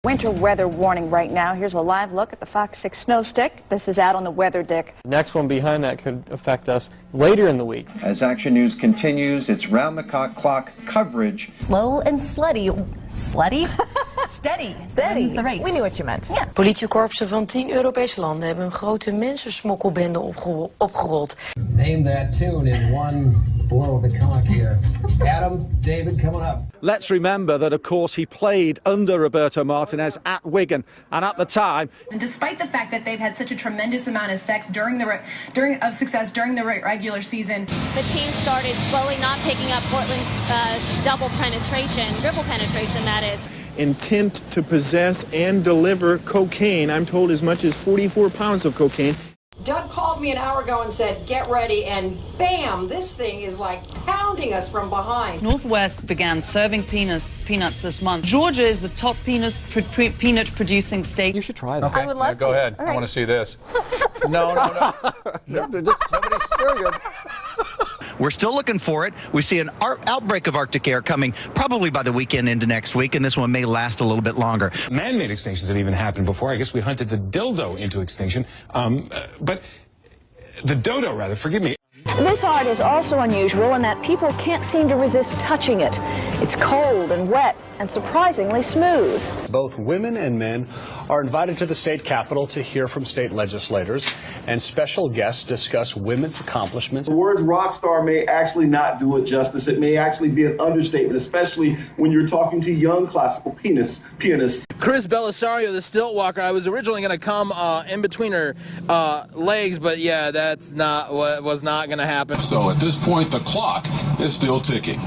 Winter weather warning right now. Here's a live look at the Fox 6 snow stick. This is out on the weather dick. Next one behind that could affect us later in the week. As Action News continues its round-the-clock coverage. Slow and slutty. Slutty? Steady. Steady. The race. We knew what you meant. Yeah. Politiekorpsen van 10 Europese landen hebben een grote mensensmokkelbende opgerold. Name that tune in one blow of the cock here. Adam, David, coming up. Let's remember that, of course, he played under Roberto Martinez at Wigan, and at the time... And despite the fact that they've had such a tremendous amount of success during the regular season. The team started slowly not picking up Portland's dribble penetration, that is. Intent to possess and deliver cocaine. I'm told as much as 44 pounds of cocaine. Doug called me an hour ago and said, get ready, and bam, this thing is like pounding us from behind. Northwest began serving peanuts this month. Georgia is the top peanut producing state. You should try that. Okay. I would love to. Go ahead. Right. I want to see this. No. Nobody's sure. We're still looking for it. We see an outbreak of Arctic air coming probably by the weekend into next week, and this one may last a little bit longer. Man-made extinctions have even happened before. I guess we hunted the dildo into extinction. But the dodo, rather, forgive me. This art is also unusual in that people can't seem to resist touching it. It's cold and wet and surprisingly smooth. Both women and men are invited to the state capitol to hear from state legislators, and special guests discuss women's accomplishments. The words rock star may actually not do it justice. It may actually be an understatement, especially when you're talking to young classical pianists. Chris Belisario, the stilt walker, I was originally going to come in between her legs, but yeah, that's not what was not going to happen. So at this point, the clock is still ticking.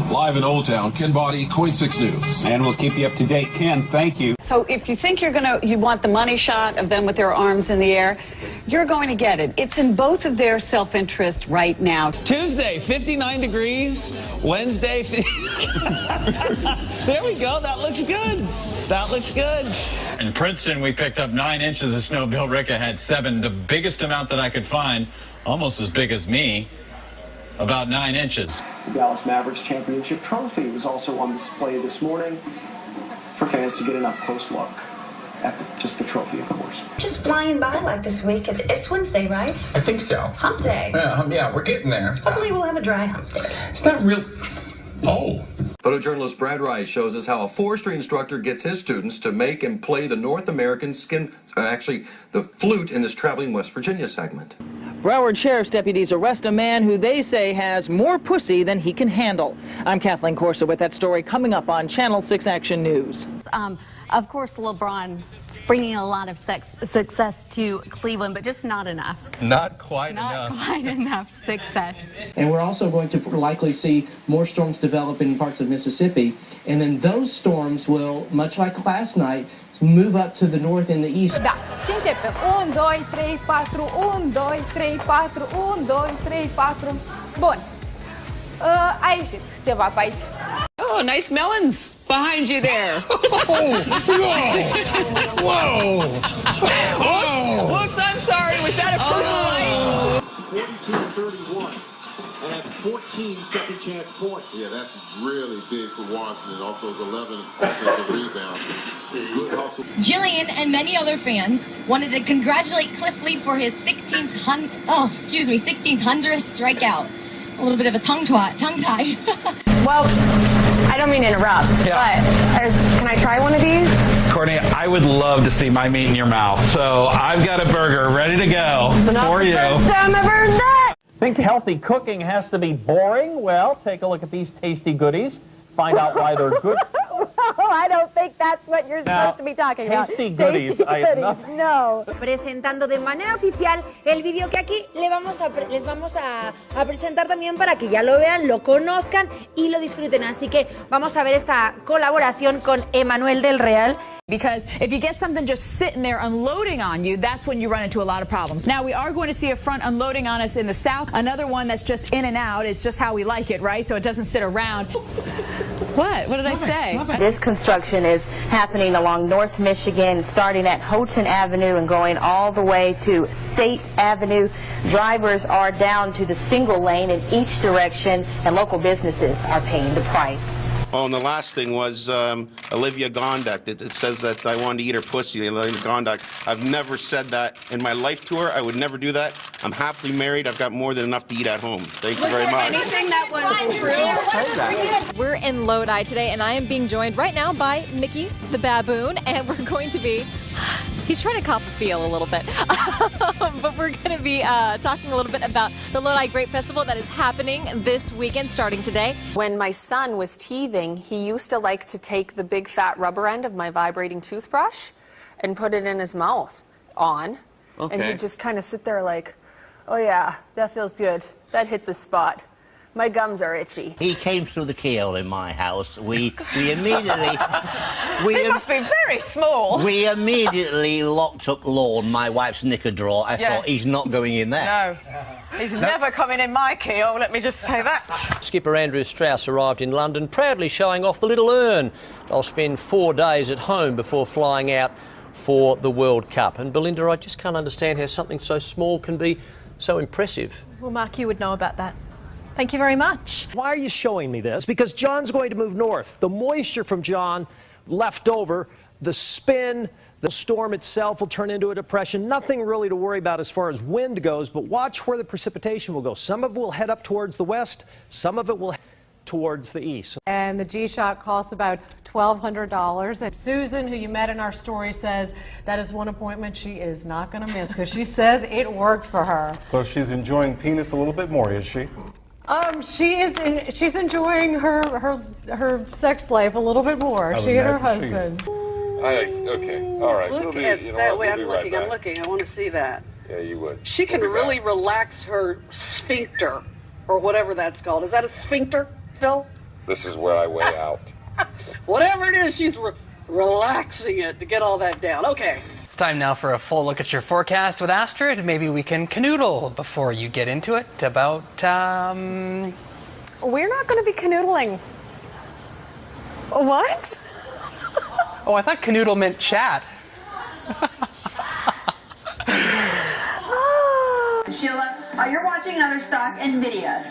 Live in Old Town, Ken Body, Queen 6 News. And we'll keep you up to date. Ken, thank you. So if you think you want the money shot of them with their arms in the air, you're going to get it. It's in both of their self-interest right now. Tuesday, 59 degrees. Wednesday, there we go. That looks good. That looks good. In Princeton, we picked up 9 inches of snow. Bill Ricka had 7, the biggest amount that I could find, almost as big as me, about 9 inches. The Dallas Mavericks championship trophy was also on display this morning for fans to get an up-close look at just the trophy, of course. Just flying by like this week. It's Wednesday, right? I think so. Hump day. Yeah, we're getting there. Hopefully we'll have a dry hump day. It's not real... Oh. Photojournalist Brad Rice shows us how a forestry instructor gets his students to make and play the North American the flute in this Traveling West Virginia segment. Broward Sheriff's deputies arrest a man who they say has more pussy than he can handle. I'm Kathleen Corsa with that story coming up on Channel 6 Action News. Of course, LeBron bringing a lot of success to Cleveland, but just not enough. Not quite enough. Not quite enough success. And we're also going to likely see more storms develop in parts of Mississippi. And then those storms will, much like last night, move up to the north and the east. Da, și începem. 1, 2, 3, 4, 1, 2, 3, 4, 1, 2, 3, 4. Bun. A ieșit ceva pe aici. Oh, nice melons behind you there. Whoa! Whoops, I'm sorry. Was that a purple light? 42-31 and 14 second chance points. Yeah, that's really big for Washington off those 11 offensive rebounds. Good hustle. Jillian and many other fans wanted to congratulate Cliff Lee for his 1600th strikeout. A little bit of a tongue tie. Well, I don't mean to interrupt, but can I try one of these? Courtney, I would love to see my meat in your mouth. So I've got a burger ready to go for you. First time I've heard that. Think healthy cooking has to be boring? Well, take a look at these tasty goodies. Find out why they're good. I don't think that's what you're supposed to be talking about. Tasty goodies. No. Presentando de manera oficial el vídeo que aquí les vamos a presentar también para que ya lo vean, lo conozcan y lo disfruten. Así que vamos a ver esta colaboración con Emanuel del Real. Because if you get something just sitting there unloading on you, that's when you run into a lot of problems. Now, we are going to see a front unloading on us in the south. Another one that's just in and out is just how we like it, right? So it doesn't sit around. What? What did I say? This construction is happening along North Michigan, starting at Houghton Avenue and going all the way to State Avenue. Drivers are down to the single lane in each direction, and local businesses are paying the price. Oh, and the last thing was Olivia Gondak. It says that I wanted to eat her pussy, Olivia Gondak. I've never said that in my life to her. I would never do that. I'm happily married. I've got more than enough to eat at home. Thank you very much. Anything that was true. We're in Lodi today, and I am being joined right now by Mickey the baboon, and we're going to be... He's trying to cop a feel a little bit. But we're going to be talking a little bit about the Lodi Grape Festival that is happening this weekend, starting today. When my son was teething, he used to like to take the big fat rubber end of my vibrating toothbrush and put it in his mouth and he'd just kind of sit there like, oh yeah, that feels good. That hits a spot. My gums are itchy. He came through the keyhole in my house. We immediately... He must be very small. We immediately locked up Lorne, my wife's knicker drawer. I thought, he's not going in there. No, he's never coming in my keyhole, let me just say that. Skipper Andrew Strauss arrived in London, proudly showing off the little urn. They'll spend 4 days at home before flying out for the World Cup. And Belinda, I just can't understand how something so small can be so impressive. Well, Mark, you would know about that. Thank you very much. Why are you showing me this? Because John's going to move north. The moisture from John left over, the spin, the storm itself will turn into a depression. Nothing really to worry about as far as wind goes, but watch where the precipitation will go. Some of it will head up towards the west, some of it will head towards the east. And the G-Shock costs about $1,200. And Susan, who you met in our story, says that is one appointment she is not going to miss because she says it worked for her. So she's enjoying penis a little bit more, is she? She's enjoying her sex life a little bit more. She and her husband. Okay, all right. Look at that way I'm looking. I'm looking. I want to see that. Yeah, you would. She can really relax her sphincter, or whatever that's called. Is that a sphincter, Phil? This is where I weigh out. Whatever it is, she's relaxing it to get all that down. Okay. It's time now for a full look at your forecast with Astrid. Maybe we can canoodle before you get into it about, We're not going to be canoodling. What? Oh, I thought canoodle meant chat. Sheila, you're watching another stock NVIDIA.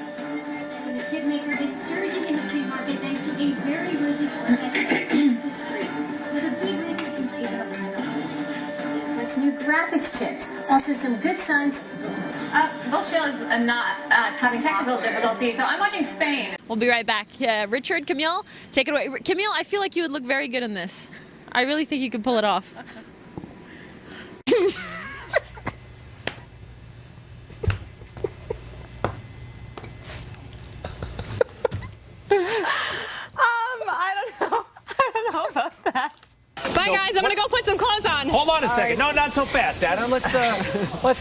The chip maker is surging in the free market thanks to a very rosy forecast history. With a big risk of completing for its new graphics chips. Also some good signs. Well, Sheila's not having technical difficulties, so I'm watching Spain. We'll be right back. Richard, Camille, take it away. Camille, I feel like you would look very good in this. I really think you could pull it off. I don't know about that. Bye, guys. I'm going to go put some clothes on. Hold on a second. No, not so fast, Anna. Let's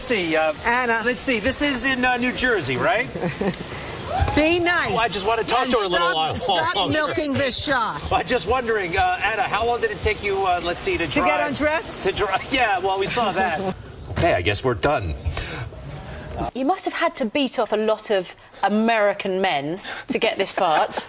see. Anna, let's see. This is in New Jersey, right? Be nice. Well, I just want to talk to her a little while. Stop milking this shot. Well, I'm just wondering, Anna, how long did it take you, let's see, to drive? To get undressed? To drive. Yeah, well, we saw that. Okay, I guess we're done. You must have had to beat off a lot of American men to get this part.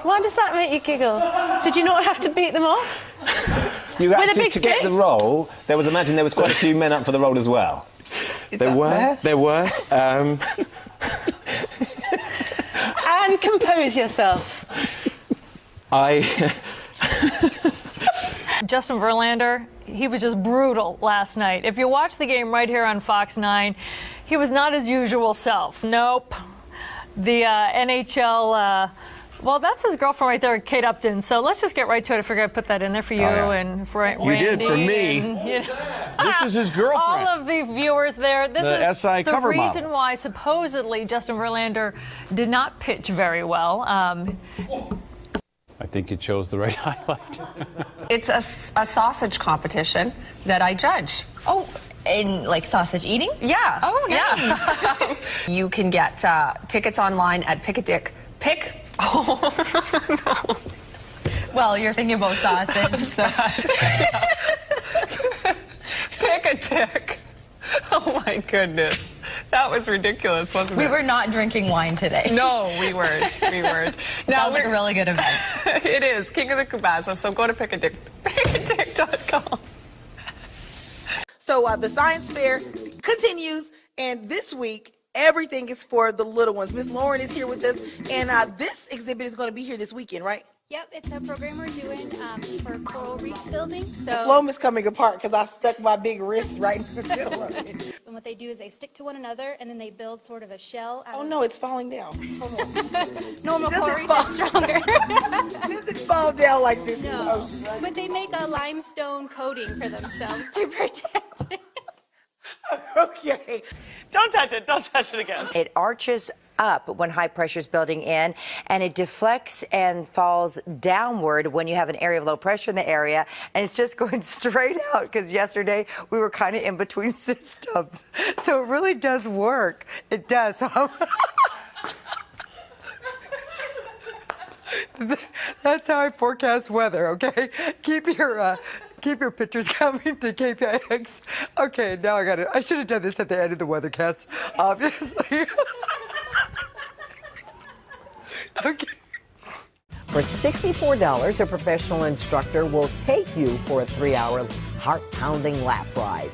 Why does that make you giggle? Did you not have to beat them off? You had to stick? get the role. Imagine there was quite a few men up for the role as well. There were. And compose yourself. Justin Verlander, he was just brutal last night. If you watch the game right here on Fox 9, he was not his usual self. Nope. The NHL... well, that's his girlfriend right there, Kate Upton. So let's just get right to it. I figured I'd put that in there for you and for Randy. You did for me. This is his girlfriend. All of the viewers there. This the is SI the cover reason model. why supposedly Justin Verlander did not pitch very well. I think you chose the right highlight. It's a sausage competition that I judge. Oh, in like sausage eating? Yeah. Oh, nice. Yeah. You can get tickets online at Pick. Oh, no. Well, you're thinking about sausage, so. Pick. Oh my goodness. That was ridiculous, wasn't it? We were not drinking wine today. No, we weren't. Sounds like a really good event. It is. King of the Cabasa, so go to pickadick.com. So the science fair continues, and this week Everything is for the little ones. Miss Lauren is here with us, and this exhibit is going to be here this weekend, right? Yep, it's a program we're doing for coral reef building. So the phloem is coming apart because I stuck my big wrist right in the middle of it. And what they do is they stick to one another, and then they build sort of a shell. Oh no, it's falling down. Normal coral reef is stronger. It doesn't fall down like this. No, but they make a limestone coating for themselves to protect it. Okay. Don't touch it. Don't touch it again. It arches up when high pressure is building in, and it deflects and falls downward when you have an area of low pressure in the area, and it's just going straight out because yesterday we were kind of in between systems. So it really does work. It does. That's how I forecast weather, okay? Keep your pictures coming to KPIX. Okay, now I got it. I should have done this at the end of the weathercast, obviously. Okay. For $64, a professional instructor will take you for a 3-hour heart-pounding lap ride.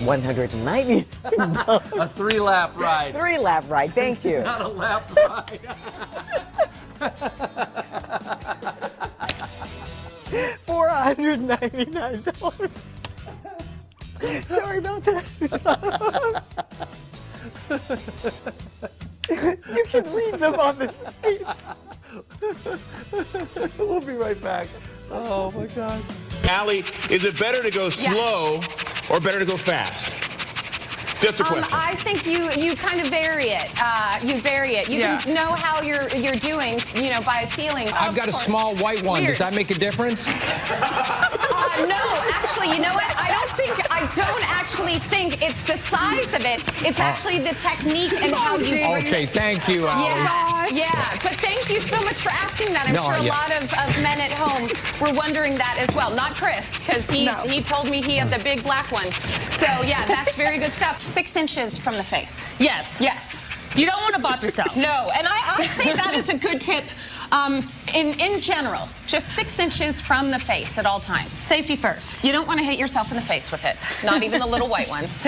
$190. A 3-lap ride. 3-lap ride, thank you. Not a lap ride. $499. Sorry about that. You can read them on the seat. We'll be right back. Oh my God. Allie, is it better to go slow or better to go fast? Just a question. I think you kind of vary it. You vary it. You can know how you're doing, by feeling. I've got a small white one. Weird. Does that make a difference? No, actually, you know what? I don't actually think it's the size of it. It's actually the technique and how you. Okay, thank you, Allie. Yeah. But thank you so much for asking that. I'm sure a lot of men at home were wondering that as well. Not Chris, because he told me he had the big black one. So yeah, that's very good stuff. 6 inches from the face. Yes. Yes. You don't want to bop yourself. No, and I say that is a good tip in general. Just 6 inches from the face at all times. Safety first. You don't want to hit yourself in the face with it. Not even the little white ones.